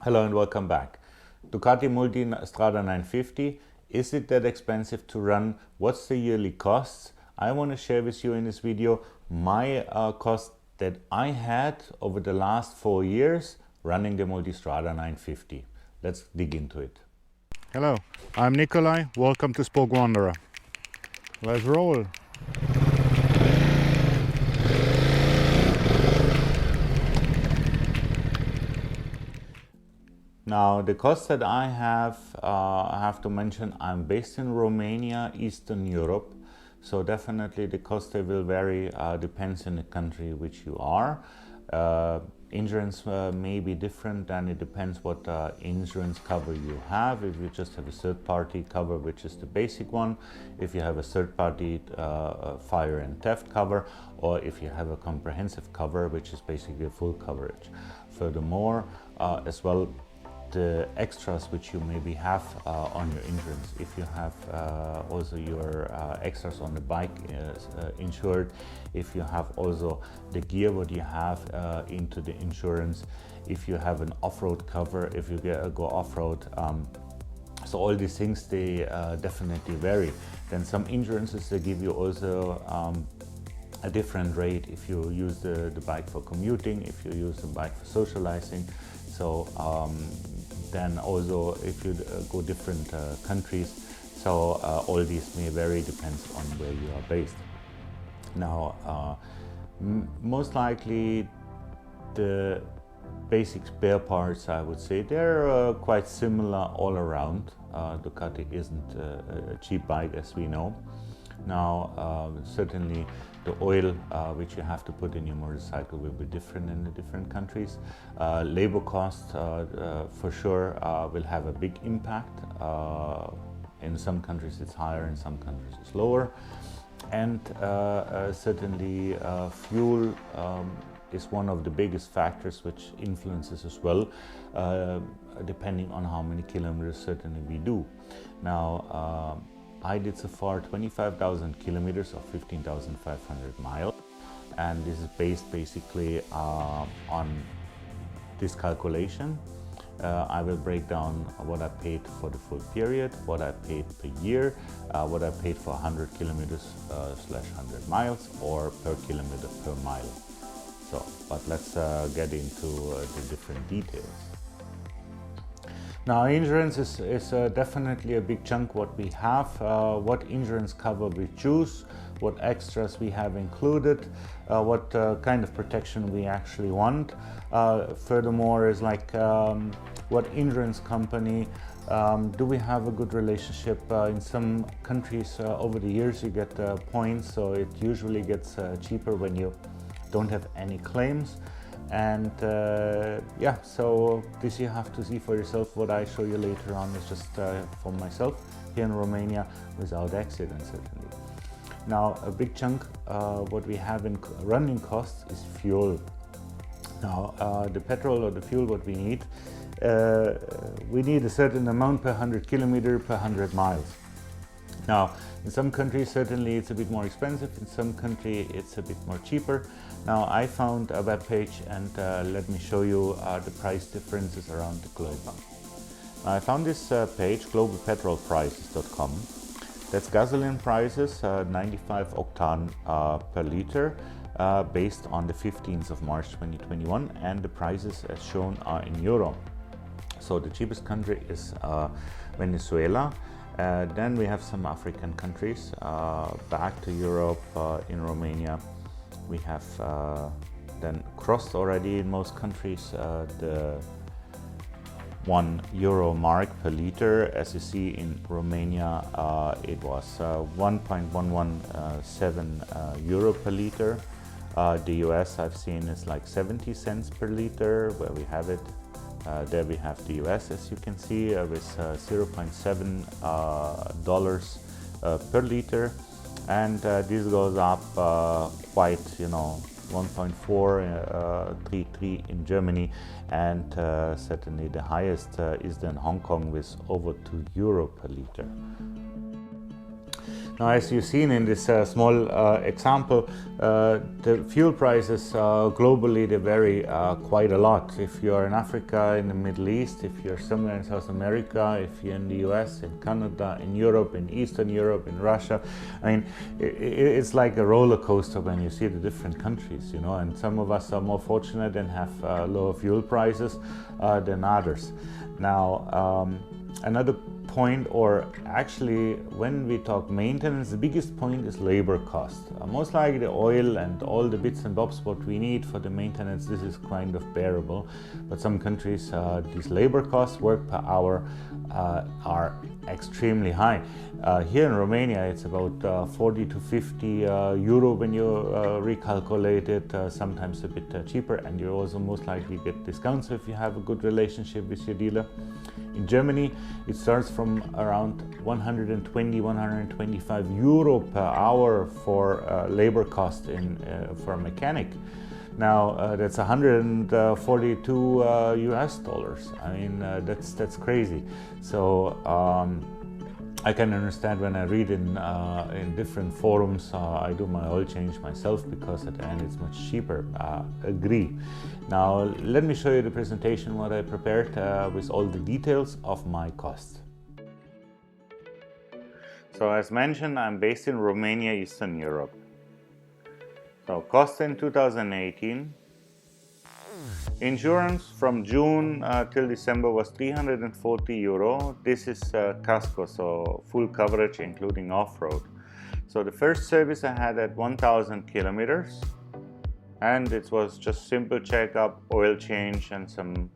Hello and welcome back. Ducati Multistrada 950. Is it that expensive to run? What's the yearly costs? I want to share with you in this video my cost that I had over the last 4 years running the Multistrada 950. Let's dig into it. Hello, I'm Nikolai. Welcome to Spoke Wanderer. Let's roll. Now, the costs that I have to mention, I'm based in Romania, Eastern Europe. So definitely the cost will vary, depends on the country which you are. Insurance may be different, and it depends what insurance cover you have. If you just have a third-party cover, which is the basic one, if you have a third-party fire and theft cover, or if you have a comprehensive cover, which is basically a full coverage. Furthermore, as well, the extras which you maybe have on your insurance. If you have also your extras on the bike insured, if you have also the gear what you have into the insurance, if you have an off-road cover, if you go off-road. So all these things, they definitely vary. Then some insurances, they give you also a different rate if you use the bike for commuting, if you use the bike for socializing. So then also if you go different countries, so all these may vary, depends on where you are based. Now, most likely the basic spare parts, I would say, they're quite similar all around. Ducati isn't a cheap bike, as we know. Now, certainly the oil which you have to put in your motorcycle will be different in the different countries. Labor cost for sure will have a big impact. In some countries it's higher, in some countries it's lower. And certainly fuel is one of the biggest factors which influences as well, depending on how many kilometers certainly we do. Now, I did so far 25,000 kilometers or 15,500 miles, and this is based basically on this calculation. I will break down what I paid for the full period, what I paid per year, what I paid for 100 kilometers slash 100 miles, or per kilometer per mile. So, but let's get into the different details. Now, insurance is definitely a big chunk what we have, what insurance cover we choose, what extras we have included, what kind of protection we actually want. Furthermore is like what insurance company, do we have a good relationship? In some countries over the years you get points, so it usually gets cheaper when you don't have any claims. And yeah, so this you have to see for yourself. What I show you later on is just for myself here in Romania without accident, certainly. Now, a big chunk what we have in running costs is fuel. Now, the petrol or the fuel what we need a certain amount per 100 kilometer per 100 miles. Now, in some countries, certainly it's a bit more expensive. In some countries, it's a bit more cheaper. Now, I found a web page, and let me show you the price differences around the globe. Now, I found this page, globalpetrolprices.com. That's gasoline prices, 95 octane per liter, based on the 15th of March 2021, and the prices as shown are in euro. So the cheapest country is Venezuela. Then we have some African countries, back to Europe, in Romania. We have then crossed already in most countries the €1 mark per liter. As you see in Romania, it was 1.117 euro per liter. The US I've seen is like 70 cents per liter, where we have it. There we have the US, as you can see, with $0.7 per liter, and this goes up quite, 1.433 in Germany, and certainly the highest is then Hong Kong with over €2 per liter. Now, as you've seen in this small example, the fuel prices globally, they vary quite a lot. If you're in Africa, in the Middle East, if you're somewhere in South America, if you're in the US, in Canada, in Europe, in Eastern Europe, in Russia, I mean, it's like a roller coaster when you see the different countries, you know, and some of us are more fortunate and have lower fuel prices than others. Now, another point, or actually when we talk maintenance, the biggest point is labor cost. Most likely the oil and all the bits and bobs what we need for the maintenance, this is kind of bearable, but some countries these labor costs, work per hour, are extremely high. Here in Romania it's about 40 to 50 euro when you recalculate it, sometimes a bit cheaper, and you also most likely get discounts if you have a good relationship with your dealer. In Germany it starts from around 120, 125 euro per hour for labor cost for a mechanic. Now that's 142 US dollars. I mean, that's crazy. So I can understand when I read in different forums, I do my oil change myself because at the end it's much cheaper. Agree. Now let me show you the presentation what I prepared with all the details of my cost. So as mentioned, I'm based in Romania, Eastern Europe. So cost in 2018. Insurance from June till December was 340 euro. This is casco, so full coverage including off-road. So the first service I had at 1000 kilometers, and it was just simple checkup, oil change, and some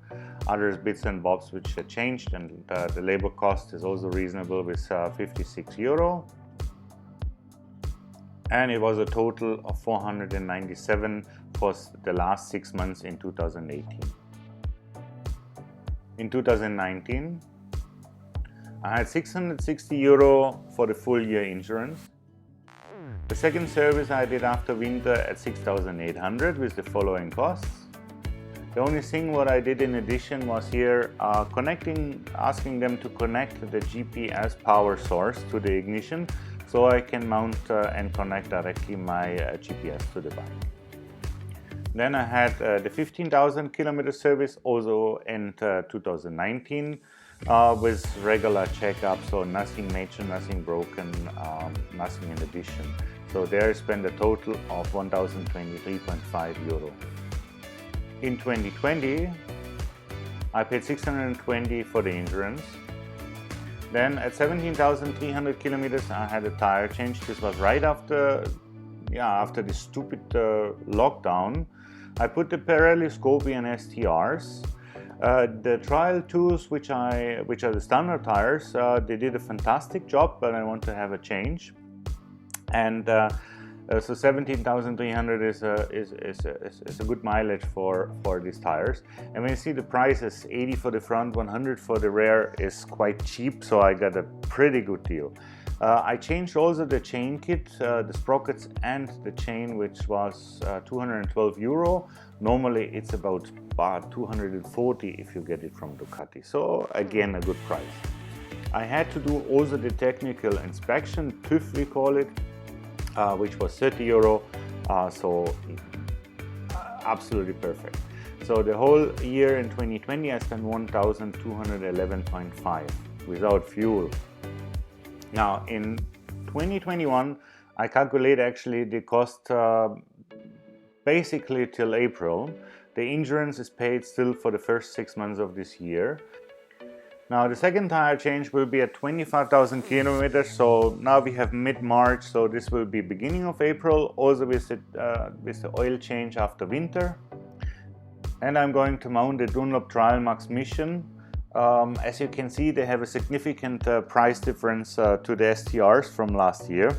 other bits and bobs which changed, and the labor cost is also reasonable with 56 euro. And it was a total of 497 for the last 6 months in 2018. In 2019, I had 660 euro for the full year insurance. The second service I did after winter at 6,800 with the following costs. The only thing what I did in addition was here asking them to connect the GPS power source to the ignition, so I can mount and connect directly my GPS to the bike. Then I had the 15,000 kilometer service also in 2019 with regular checkup, so nothing major, nothing broken, nothing in addition. So there I spent a total of 1,023.5 euro. In 2020, I paid 620 for the insurance. Then at 17,300 kilometers, I had a tire change. This was right after the stupid lockdown. I put the Pirelli Scorpion STRs. The trial tools, which are the standard tires, they did a fantastic job, but I want to have a change. And so 17,300 is a good mileage for these tires. And when you see the prices, 80 for the front, 100 for the rear, is quite cheap, so I got a pretty good deal. I changed also the chain kit, the sprockets and the chain, which was 212 euro. Normally it's about 240 if you get it from Ducati. So again, a good price. I had to do also the technical inspection, TÜV we call it, which was 30 euro, so absolutely perfect. So the whole year in 2020 I spent 1,211.5 without fuel. Now in 2021 I calculate actually the cost basically till April. The insurance is paid still for the first 6 months of this year. Now the second tire change will be at 25,000 kilometers, so now we have mid-March, so this will be beginning of April, also with the oil change after winter. And I'm going to mount the Dunlop Trial Max Mission. As you can see, they have a significant price difference to the STRs from last year,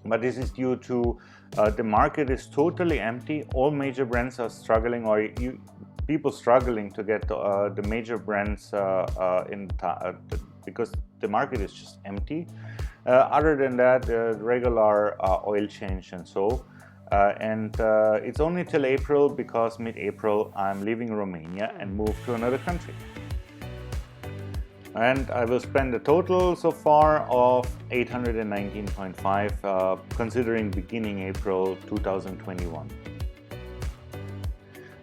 but this is due to the market is totally empty. All major brands are struggling, or people struggling to get the major brands because the market is just empty. Other than that, the regular oil change and so. It's only till April, because mid-April I'm leaving Romania and move to another country. And I will spend a total so far of 819.5 considering beginning April 2021.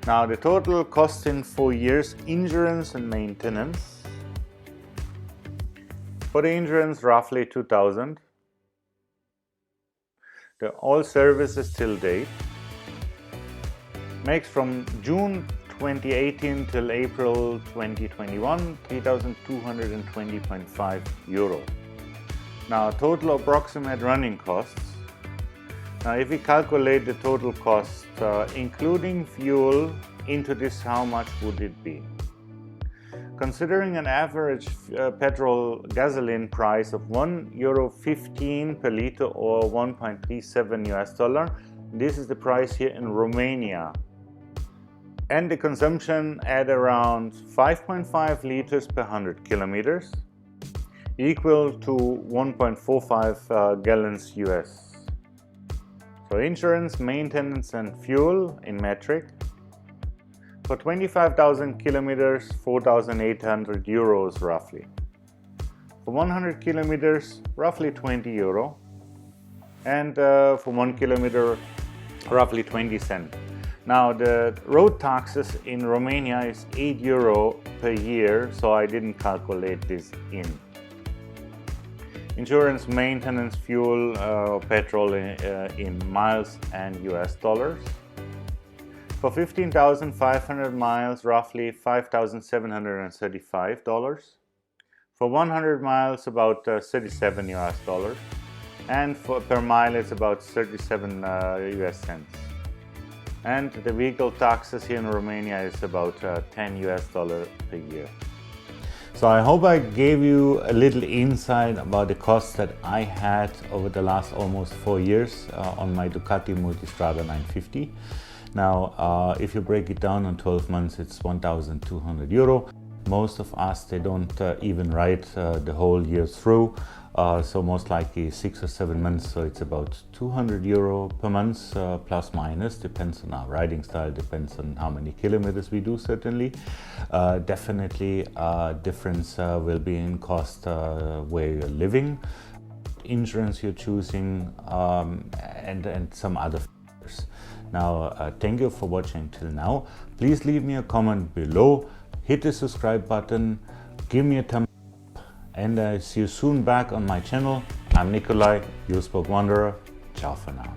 Now the total cost in 4 years, insurance and maintenance. For the insurance, roughly 2,000. The all services till date makes from June 2018 till April 2021 3,220.5 euro. Now total approximate running costs. Now if we calculate the total cost including fuel into this, how much would it be? Considering an average petrol gasoline price of €1.15 per liter or 1.37 US$, this is the price here in Romania. And the consumption at around 5.5 liters per 100 kilometers, equal to 1.45 gallons US. So insurance, maintenance and fuel in metric. For 25,000 kilometers, 4,800 euros roughly. For 100 kilometers, roughly 20 euro. And for 1 kilometer, roughly 20 cents. Now the road taxes in Romania is 8 euro per year, so I didn't calculate this in. Insurance, maintenance, fuel, petrol in miles and US dollars. For 15,500 miles, roughly $5,735. For 100 miles, about 37 US$. And per mile, it's about 37 US cents. And the vehicle taxes here in Romania is about $10 US per year. So I hope I gave you a little insight about the costs that I had over the last almost 4 years on my Ducati Multistrada 950. Now, if you break it down on 12 months, it's 1,200 euro. Most of us, they don't even ride the whole year through. So most likely 6 or 7 months, so it's about 200 euro per month, plus minus, depends on our riding style, depends on how many kilometers we do certainly. Definitely difference will be in cost where you're living, insurance you're choosing, and some other factors. Now, thank you for watching till now. Please leave me a comment below, hit the subscribe button, give me a thumbs up, and I see you soon back on my channel. I'm Nikolai, your Spoke Wanderer. Ciao for now.